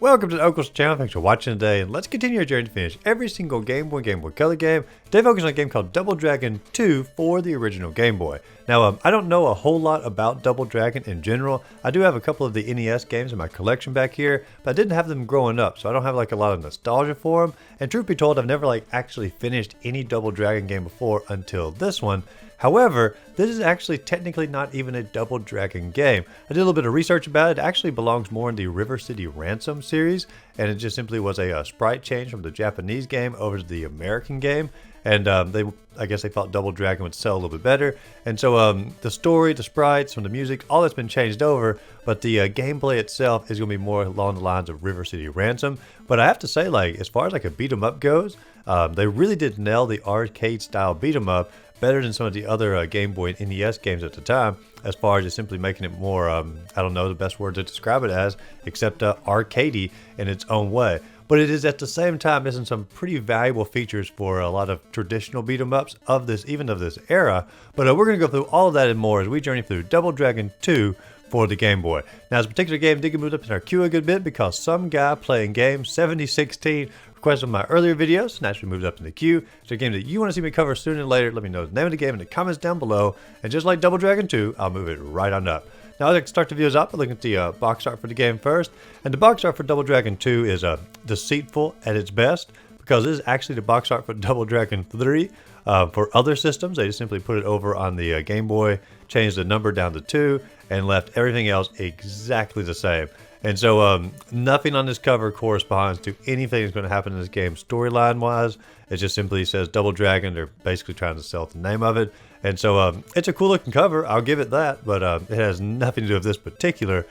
Welcome to the Uncle's channel. Thanks for watching today, and let's continue our journey to finish every single Game Boy Color game. Today focus on a game called Double Dragon 2 for the original Game Boy. Now, I don't know a whole lot about Double Dragon in general. I do have a couple of the NES games in my collection back here, but I didn't have them growing up, so I don't have like a lot of nostalgia for them. And truth be told, I've never actually finished any Double Dragon game before until this one. However, this is actually technically not even a Double Dragon game. I did a little bit of research about it. It actually belongs more in the River City Ransom series, and it just simply was a sprite change from the Japanese game over to the American game. And I guess they thought Double Dragon would sell a little bit better. And so the story, the sprites, some of the music, all that's been changed over, but the gameplay itself is going to be more along the lines of River City Ransom. But I have to say, as far as a beat 'em up goes, they really did nail the arcade style beat 'em up better than some of the other Game Boy and NES games at the time, as far as just simply making it more, I don't know the best word to describe it as, except arcadey in its own way. But it is at the same time missing some pretty valuable features for a lot of traditional beat 'em ups of this, even of this era. But we're going to go through all of that and more as we journey through Double Dragon 2 for the Game Boy. Now, this particular game did get moved up in our queue a good bit because some guy playing game 7016 requested my earlier videos, naturally moved up in the queue. It's a game that you want to see me cover sooner than later. Let me know the name of the game in the comments down below. And just like Double Dragon 2, I'll move it right on up. Now, I'd like to start the videos off by looking at the box art for the game first. And the box art for Double Dragon 2 is deceitful at its best, because this is actually the box art for Double Dragon 3. For other systems, they just simply put it over on the Game Boy, changed the number down to 2, and left everything else exactly the same. And so nothing on this cover corresponds to anything that's going to happen in this game storyline-wise. It just simply says Double Dragon. They're basically trying to sell the name of it. And so it's a cool-looking cover, I'll give it that, but it has nothing to do with this particular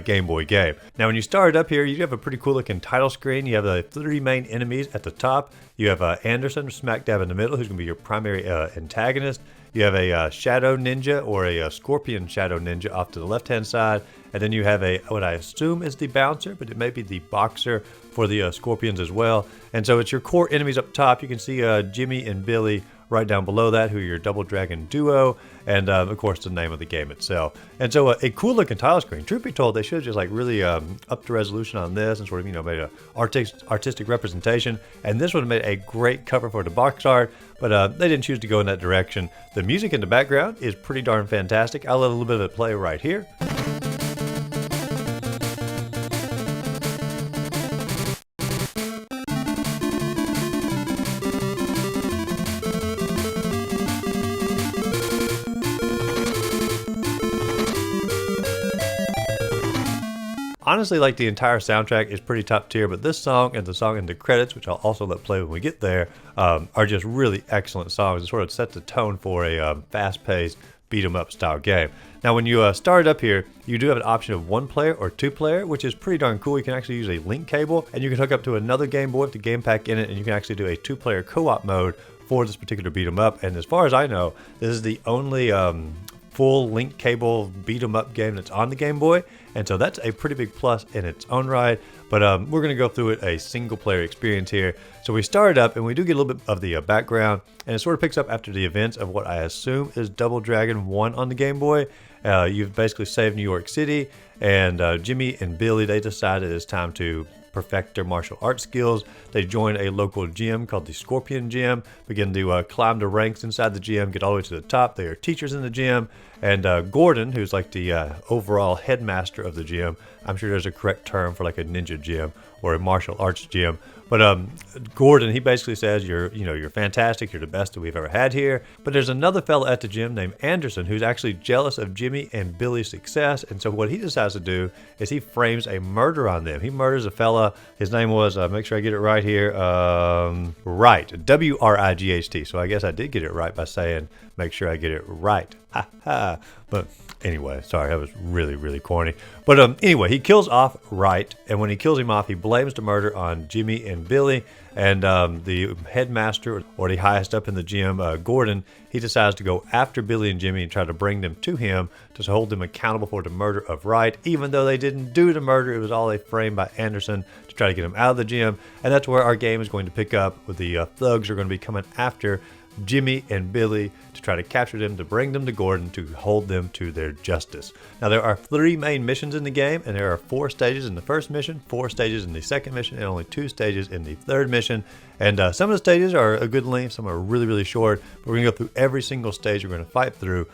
Game Boy game. Now, when you start up here, you have a pretty cool-looking title screen. You have the 3 main enemies at the top. You have Anderson smack dab in the middle, who's going to be your primary antagonist. You have a Shadow Ninja, or a Scorpion Shadow Ninja off to the left-hand side. And then you have what I assume is the Bouncer, but it may be the Boxer for the Scorpions as well. And so it's your core enemies up top. You can see Jimmy and Billy right down below that, who are your Double Dragon duo, and of course the name of the game itself. And so a cool looking title screen. Truth be told, they should have just really upped the resolution on this and sort of made an artistic representation. And this would have made a great cover for the box art, but they didn't choose to go in that direction. The music in the background is pretty darn fantastic. I'll let a little bit of it play right here. Honestly, the entire soundtrack is pretty top tier, but this song and the song in the credits, which I'll also let play when we get there, are just really excellent songs. It sort of set the tone for a fast-paced beat 'em up style game. Now, when you start up here, you do have an option of 1 player or 2 player, which is pretty darn cool. You can actually use a link cable, and you can hook up to another Game Boy with the game pack in it, and you can actually do a 2-player co-op mode for this particular beat 'em up. And as far as I know, this is the only full link cable beat 'em up game that's on the Game Boy, and so that's a pretty big plus in its own right. But we're going to go through it a single player experience here. So we start up, and we do get a little bit of the background, and it sort of picks up after the events of what I assume is Double Dragon 1 on the Game Boy. You've basically saved New York City, and Jimmy and Billy, they decided it's time to perfect their martial arts skills. They join a local gym called the Scorpion Gym, begin to climb the ranks inside the gym, get all the way to the top. They are teachers in the gym, and Gordon, who's the overall headmaster of the gym, I'm sure there's a correct term for a ninja gym or a martial arts gym, but Gordon, he basically says you're fantastic, you're the best that we've ever had here. But there's another fella at the gym named Anderson who's actually jealous of Jimmy and Billy's success, and so what he decides to do is he frames a murder on them. He murders a fella. His name was, make sure I get it right here, Wright, W-R-I-G-H-T. So I guess I did get it right by saying make sure I get it right. Ha ha. But anyway, sorry, that was really, really corny. But anyway, he kills off Wright, and when he kills him off, he blames the murder on Jimmy and Billy. And the headmaster, or the highest up in the gym, Gordon, he decides to go after Billy and Jimmy and try to bring them to him to hold them accountable for the murder of Wright, even though they didn't do the murder. It was all a frame by Anderson to try to get him out of the gym. And that's where our game is going to pick up, with the thugs are going to be coming after Jimmy and Billy to try to capture them, to bring them to Gordon, to hold them to their justice. Now, there are 3 main missions in the game, and there are 4 stages in the first mission, 4 stages in the second mission, and only 2 stages in the third mission. And some of the stages are a good length, some are really, really short, but we're going to go through every single stage we're going to fight through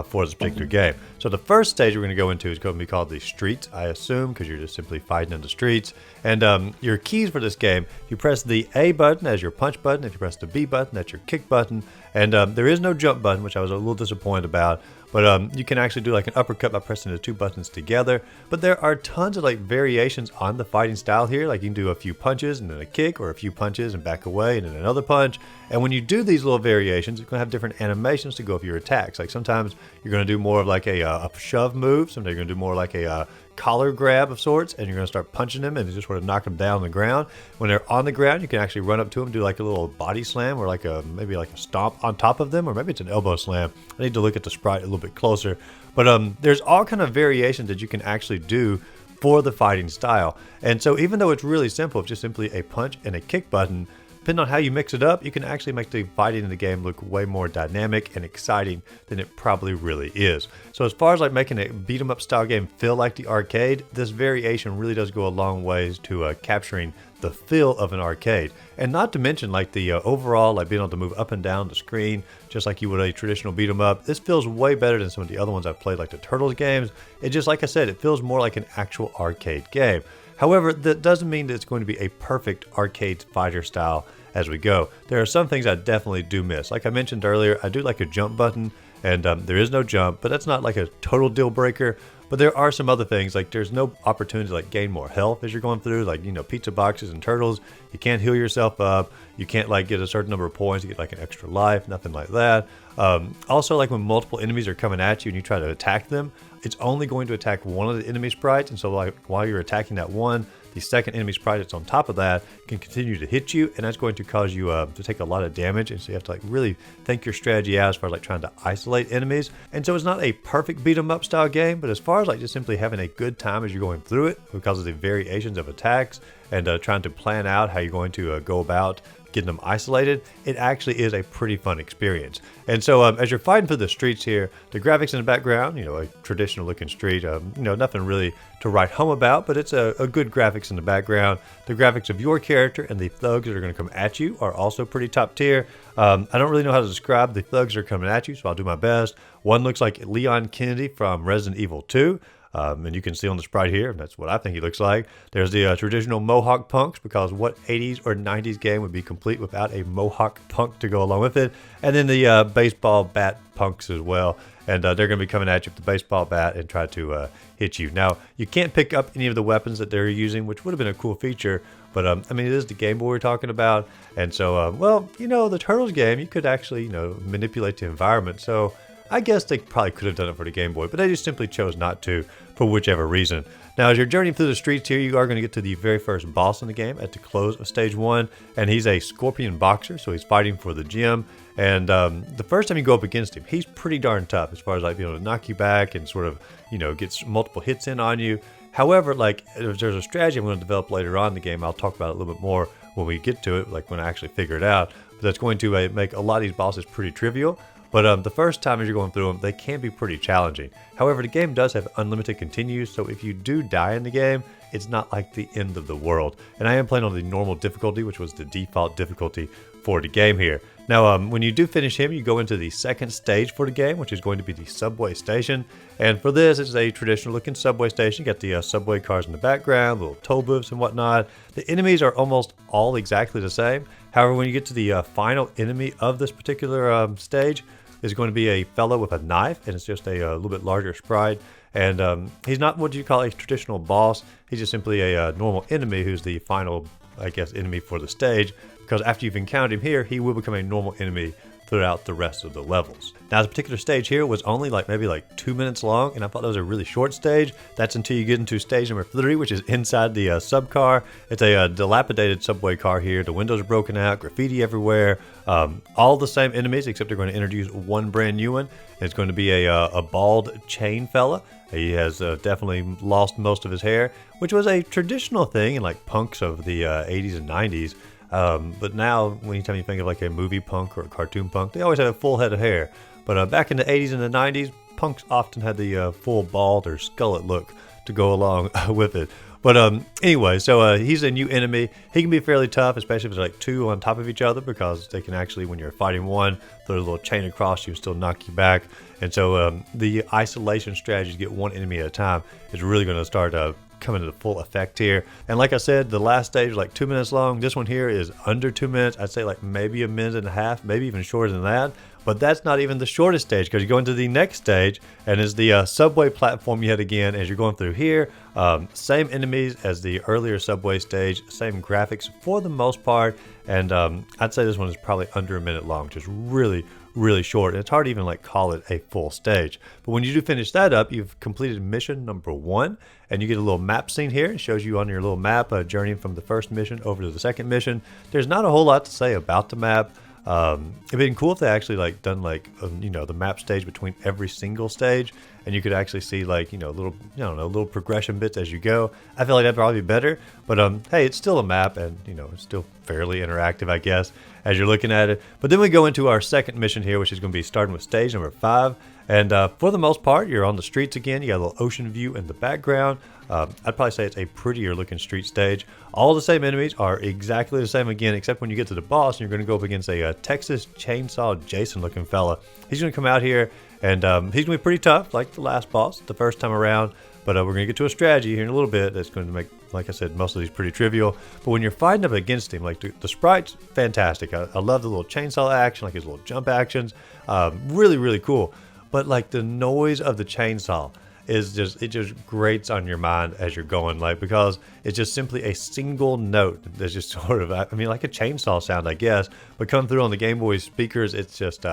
for this particular game. So the first stage we're going to go into is going to be called the streets, I assume, because you're just simply fighting in the streets. And your keys for this game, you press the A button as your punch button. If you press the B button, that's your kick button. And there is no jump button, which I was a little disappointed about. But you can actually do like an uppercut by pressing the 2 buttons together. But there are tons of like variations on the fighting style here. Like you can do a few punches and then a kick, or a few punches and back away and then another punch. And when you do these little variations, you're going to have different animations to go with your attacks. Like sometimes you're going to do more of like a shove move. Sometimes you're going to do more like a collar grab of sorts, and you're going to start punching them and just sort of knock them down on the ground. When they're on the ground, you can actually run up to them, do like a little body slam, or like maybe like a stomp on top of them, or maybe it's an elbow slam. I need to look at the sprite a little bit closer. But there's all kind of variations that you can actually do for the fighting style. And so even though it's really simple, it's just simply a punch and a kick button, depending on how you mix it up, you can actually make the fighting in the game look way more dynamic and exciting than it probably really is. So as far as like making a beat 'em up style game feel like the arcade, this variation really does go a long ways to capturing the feel of an arcade. And not to mention like the overall, like being able to move up and down the screen, just like you would a traditional beat 'em up. This feels way better than some of the other ones I've played, like the Turtles games. It just, like I said, it feels more like an actual arcade game. However, that doesn't mean that it's going to be a perfect arcade fighter style as we go. There are some things I definitely do miss. Like I mentioned earlier, I do like a jump button, and there is no jump, but that's not like a total deal breaker. But there are some other things, like there's no opportunity to like gain more health as you're going through, like, you know, pizza boxes and Turtles. You can't heal yourself up. You can't like get a certain number of points to get like an extra life, nothing like that. Also, like when multiple enemies are coming at you and you try to attack them, it's only going to attack one of the enemy sprites. And so like while you're attacking that one, the second enemy sprite that's on top of that can continue to hit you, and that's going to cause you to take a lot of damage. And so you have to like really think your strategy out as far as like trying to isolate enemies. And so it's not a perfect beat 'em up style game, but as far as like just simply having a good time as you're going through it because of the variations of attacks and trying to plan out how you're going to go about getting them isolated, it actually is a pretty fun experience. And so as you're fighting through the streets here, the graphics in the background, you know, a traditional looking street, you know, nothing really to write home about, but it's a good graphics in the background. The graphics of your character and the thugs that are going to come at you are also pretty top tier. I don't really know how to describe the thugs that are coming at you, so I'll do my best. One looks like Leon Kennedy from Resident Evil 2. And you can see on the sprite here, that's what I think he looks like. There's the traditional Mohawk punks, because what 80s or 90s game would be complete without a Mohawk punk to go along with it? And then the baseball bat punks as well. And they're going to be coming at you with the baseball bat and try to hit you. Now, you can't pick up any of the weapons that they're using, which would have been a cool feature. But, I mean, it is the Game Boy we're talking about. And so, well, you know, the Turtles game, you could actually, you know, manipulate the environment. So I guess they probably could have done it for the Game Boy, but they just simply chose not to for whichever reason. Now, as you're journeying through the streets here, you are going to get to the very first boss in the game at the close of stage 1, and he's a scorpion boxer, so he's fighting for the gem. And the first time you go up against him, he's pretty darn tough as far as like being able to knock you back and sort of, you know, gets multiple hits in on you. However, like if there's a strategy I'm going to develop later on in the game, I'll talk about it a little bit more when we get to it, like when I actually figure it out. But that's going to make a lot of these bosses pretty trivial. But the first time as you're going through them, they can be pretty challenging. However, the game does have unlimited continues, so if you do die in the game, it's not like the end of the world. And I am playing on the normal difficulty, which was the default difficulty for the game here. Now, when you do finish him, you go into the second stage for the game, which is going to be the subway station. And for this, it's a traditional looking subway station. You got the subway cars in the background, little toll booths and whatnot. The enemies are almost all exactly the same. However, when you get to the final enemy of this particular stage, is going to be a fellow with a knife, and it's just a little bit larger sprite. And he's not what you call a traditional boss. He's just simply a normal enemy who's the final, I guess, enemy for the stage. Because after you've encountered him here, he will become a normal enemy throughout the rest of the levels. Now, this particular stage here was only maybe 2 minutes long, and I thought that was a really short stage. That's until you get into stage number 3, which is inside the sub car. It's a dilapidated subway car here. The windows are broken out, graffiti everywhere. All the same enemies, except they're going to introduce one brand new one. It's going to be a bald chain fella. He has definitely lost most of his hair, which was a traditional thing in like punks of the 80s and 90s. But now, anytime you think of like a movie punk or a cartoon punk, they always have a full head of hair. But back in the 80s and the 90s, punks often had the full bald or skullet look to go along with it. But anyway, so he's a new enemy. He can be fairly tough, especially if there's like two on top of each other, because they can actually, when you're fighting one, throw a little chain across you and still knock you back. And so the isolation strategy to get one enemy at a time is really going to start coming into full effect here. And like I said, the last stage was like 2 minutes long. This one here is under 2 minutes. I'd say like maybe a minute and a half, maybe even shorter than that. But that's not even the shortest stage, because you go into the next stage, and it's the subway platform yet again as you're going through here. Same enemies as the earlier subway stage, same graphics for the most part, and I'd say this one is probably under a minute long, just really short. And it's hard to even like call it a full stage. But when you do finish that up, you've completed mission number 1, and you get a little map scene here. It shows you on your little map journeying from the first mission over to the second mission. There's not a whole lot to say about the map. It'd been cool if they actually like done like the map stage between every single stage, and you could actually see like little little progression bits as you go. I feel like that'd probably be better, but hey, it's still a map, and it's still fairly interactive, I guess, as you're looking at it. But then we go into our second mission here, which is going to be starting with stage number 5. And for the most part, you're on the streets again. You got a little ocean view in the background. I'd probably say it's a prettier looking street stage. All the same enemies are exactly the same again, except when you get to the boss, and you're going to go up against a Texas Chainsaw Jason looking fella. He's going to come out here, and he's going to be pretty tough, like the last boss the first time around. But we're going to get to a strategy here in a little bit that's going to make, like I said, most of these pretty trivial. But when you're fighting up against him, like the sprite's fantastic. I love the little chainsaw action, like his little jump actions. Really cool. But like the noise of the chainsaw is it just grates on your mind as you're going, like, because it's just simply a single note that's just sort of, I mean, like a chainsaw sound, I guess, but come through on the Game Boy speakers, it's just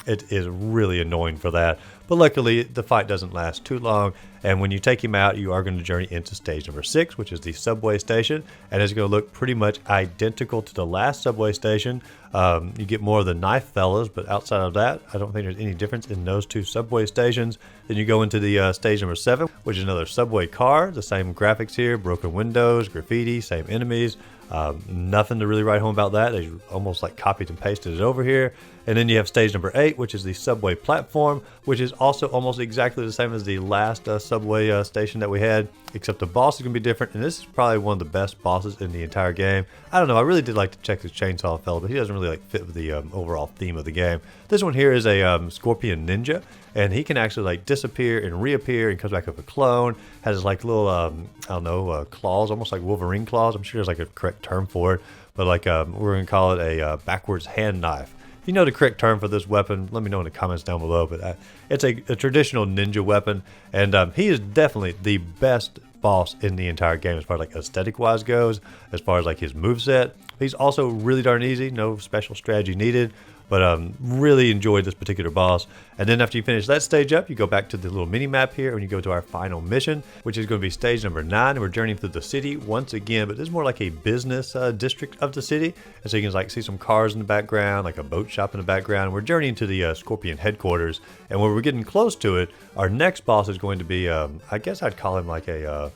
it is really annoying for that. But luckily the fight doesn't last too long, and when you take him out, you are going to journey into stage number 6, which is the subway station, and it's going to look pretty much identical to the last subway station. You get more of the knife fellas, but outside of that, I don't think there's any difference in those two subway stations. Then you go into the stage number 7, which is another subway car. The same graphics here, broken windows, graffiti, same enemies. Nothing to really write home about that. They almost like copied and pasted it over here. And then you have stage number 8, which is the subway platform, which is also almost exactly the same as the last subway station that we had, except the boss is going to be different. And this is probably one of the best bosses in the entire game. I don't know, I really did like to check this chainsaw fella, but he doesn't really like fit with the overall theme of the game. This one here is a scorpion ninja, and he can actually like disappear and reappear and comes back up a clone. Has like little I don't know, claws, almost like Wolverine claws. I'm sure there's like a correct term for it, but like we're going to call it a backwards hand knife. If you know the correct term for this weapon, let me know in the comments down below. But it's a traditional ninja weapon, and he is definitely the best boss in the entire game as far as like aesthetic wise goes, as far as like his moveset. He's also really darn easy, no special strategy needed. But really enjoyed this particular boss. And then after you finish that stage up, you go back to the little mini map here, and you go to our final mission, which is going to be stage number 9. And we're journeying through the city once again, but this is more like a business district of the city. And so you can like see some cars in the background, like a boat shop in the background. And we're journeying to the Scorpion headquarters. And when we're getting close to it, our next boss is going to be, I guess I'd call him like a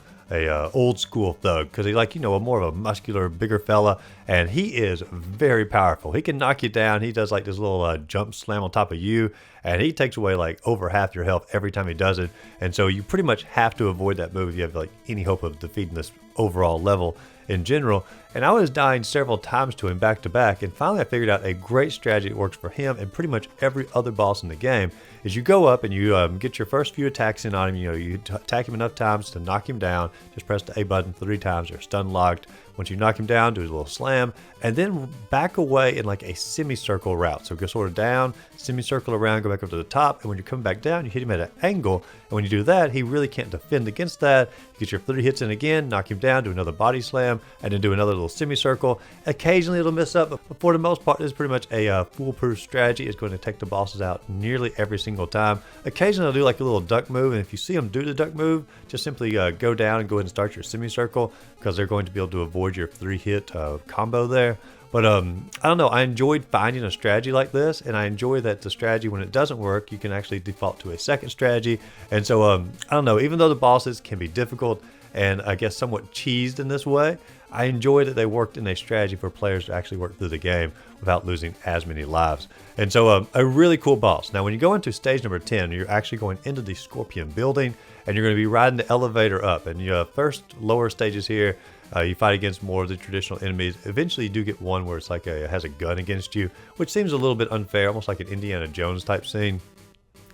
old school thug, because he's like, more of a muscular, bigger fella, and he is very powerful. He can knock you down. He does like this little jump slam on top of you, and he takes away like over half your health every time he does it. And so you pretty much have to avoid that move if you have like any hope of defeating this overall level in general. And I was dying several times to him back to back, and finally I figured out a great strategy that works for him and pretty much every other boss in the game. Is you go up and you get your first few attacks in on him. You attack him enough times to knock him down. Just press the A button 3 times. You're stun locked. Once you knock him down, do his little slam, and then back away in like a semicircle route. So go sort of down, semicircle around, go back up to the top, and when you come back down, you hit him at an angle. And when you do that, he really can't defend against that. You get your 3 hits in again, knock him down, do another body slam, and then do another little semicircle. Occasionally it'll mess up, but for the most part, this is pretty much a foolproof strategy. It's going to take the bosses out nearly every single time. Occasionally I'll do like a little duck move, and if you see them do the duck move, just simply go down and go ahead and start your semicircle, because they're going to be able to avoid your 3-hit combo there. But I don't know, I enjoyed finding a strategy like this, and I enjoy that the strategy, when it doesn't work, you can actually default to a second strategy. And so I don't know, even though the bosses can be difficult and I guess somewhat cheesed in this way, I enjoy that they worked in a strategy for players to actually work through the game without losing as many lives. And so a really cool boss. Now when you go into stage number 10, you're actually going into the Scorpion building, and you're going to be riding the elevator up. And your first lower stages here, you fight against more of the traditional enemies. Eventually you do get one where it's like it has a gun against you, which seems a little bit unfair, almost like an Indiana Jones type scene.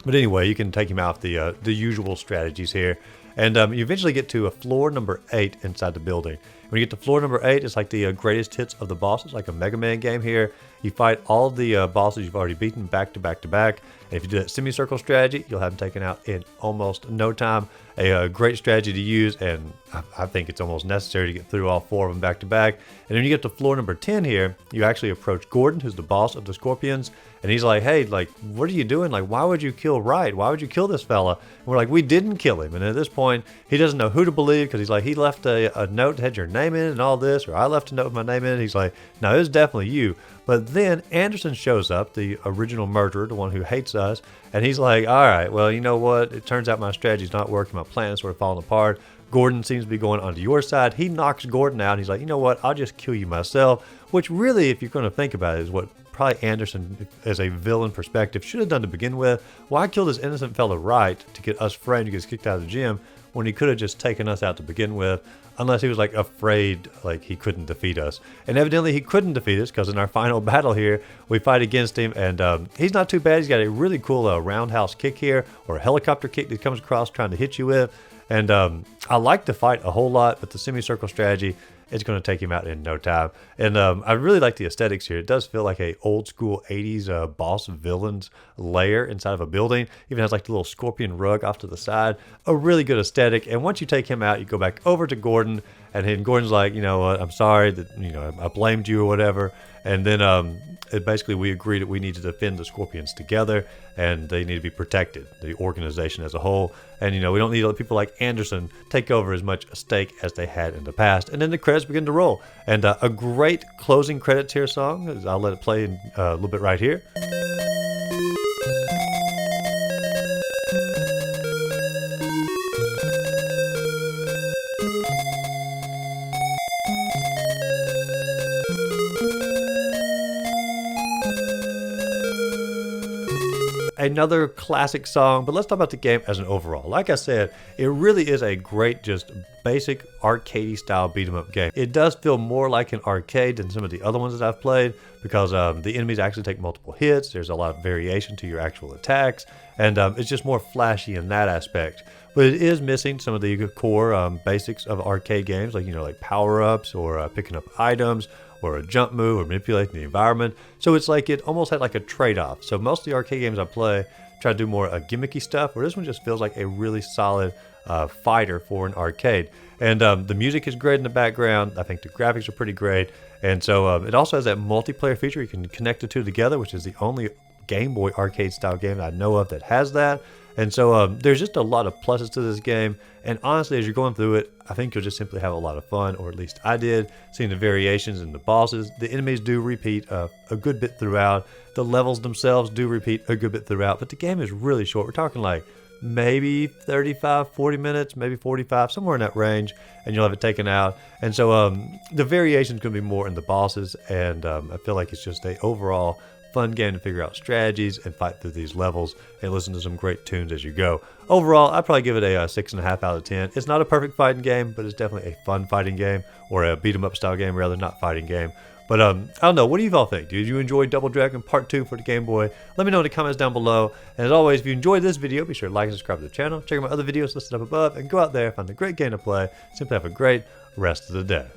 But anyway, you can take him out the usual strategies here. And you eventually get to a floor number 8 inside the building. When you get to floor number 8, it's like the greatest hits of the bosses, like a Mega Man game here. You fight all the bosses you've already beaten back to back to back. And if you do that semicircle strategy, you'll have them taken out in almost no time. A great strategy to use, and I think it's almost necessary to get through all 4 of them back to back. And when you get to floor number 10 here, you actually approach Gordon, who's the boss of the Scorpions. And he's like, hey, like, what are you doing? Like, why would you kill Wright? Why would you kill this fella? And we're like, we didn't kill him. And at this point, he doesn't know who to believe, because he's like, he left a note that had your name in it and all this, or I left a note with my name in it. He's like, no, it was definitely you. But then Anderson shows up, the original murderer, the one who hates us. And he's like, all right, well, you know what? It turns out my strategy's not working. My plan is sort of falling apart. Gordon seems to be going onto your side. He knocks Gordon out. And he's like, you know what? I'll just kill you myself. Which really, if you're going to think about it, is what probably Anderson, as a villain perspective, should have done to begin with. Why kill this innocent fella right to get us framed and get kicked out of the gym when he could have just taken us out to begin with? Unless he was like afraid, like he couldn't defeat us. And evidently he couldn't defeat us, because in our final battle here, we fight against him, and he's not too bad. He's got a really cool roundhouse kick here, or a helicopter kick that comes across trying to hit you with. And I like the fight a whole lot, but the semicircle strategy, it's going to take him out in no time. And I really like the aesthetics here. It does feel like a old school 80s boss villains lair inside of a building. Even has like the little scorpion rug off to the side. A really good aesthetic. And once you take him out, you go back over to Gordon, and then Gordon's like, you know what, I'm sorry that, you know, I blamed you or whatever. And then basically we agreed that we need to defend the Scorpions together, and they need to be protected, the organization as a whole. And, you know, we don't need to let people like Anderson take over as much stake as they had in the past. And then the credits begin to roll. And a great closing credits here song. I'll let it play in a little bit right here. Another classic song, but let's talk about the game as an overall. Like I said, it really is a great, just basic arcadey style beat 'em up game. It does feel more like an arcade than some of the other ones that I've played, because the enemies actually take multiple hits. There's a lot of variation to your actual attacks, and it's just more flashy in that aspect. But it is missing some of the core basics of arcade games, like, you know, like power-ups, or picking up items, or a jump move, or manipulating the environment. So it's like it almost had like a trade-off. So most of the arcade games I play try to do more gimmicky stuff, where this one just feels like a really solid fighter for an arcade. And the music is great in the background. I think the graphics are pretty great. And so it also has that multiplayer feature. You can connect the two together, which is the only Game Boy arcade style game that I know of that has that. And so there's just a lot of pluses to this game. And honestly, as you're going through it, I think you'll just simply have a lot of fun, or at least I did, seeing the variations in the bosses. The enemies do repeat a good bit throughout. The levels themselves do repeat a good bit throughout. But the game is really short. We're talking like maybe 35, 40 minutes, maybe 45, somewhere in that range, and you'll have it taken out. And so the variation is going to be more in the bosses. And I feel like it's just a overall fun game to figure out strategies and fight through these levels and listen to some great tunes as you go. Overall, I'd probably give it a 6.5 out of 10. It's not a perfect fighting game, but it's definitely a fun fighting game, or a beat 'em up style game rather, not fighting game. But I don't know, what do you all think? Did you enjoy Double Dragon Part 2 for the Game Boy? Let me know in the comments down below. And as always, if you enjoyed this video, be sure to like and subscribe to the channel. Check out my other videos listed up above, and go out there, find a great game to play. Simply have a great rest of the day.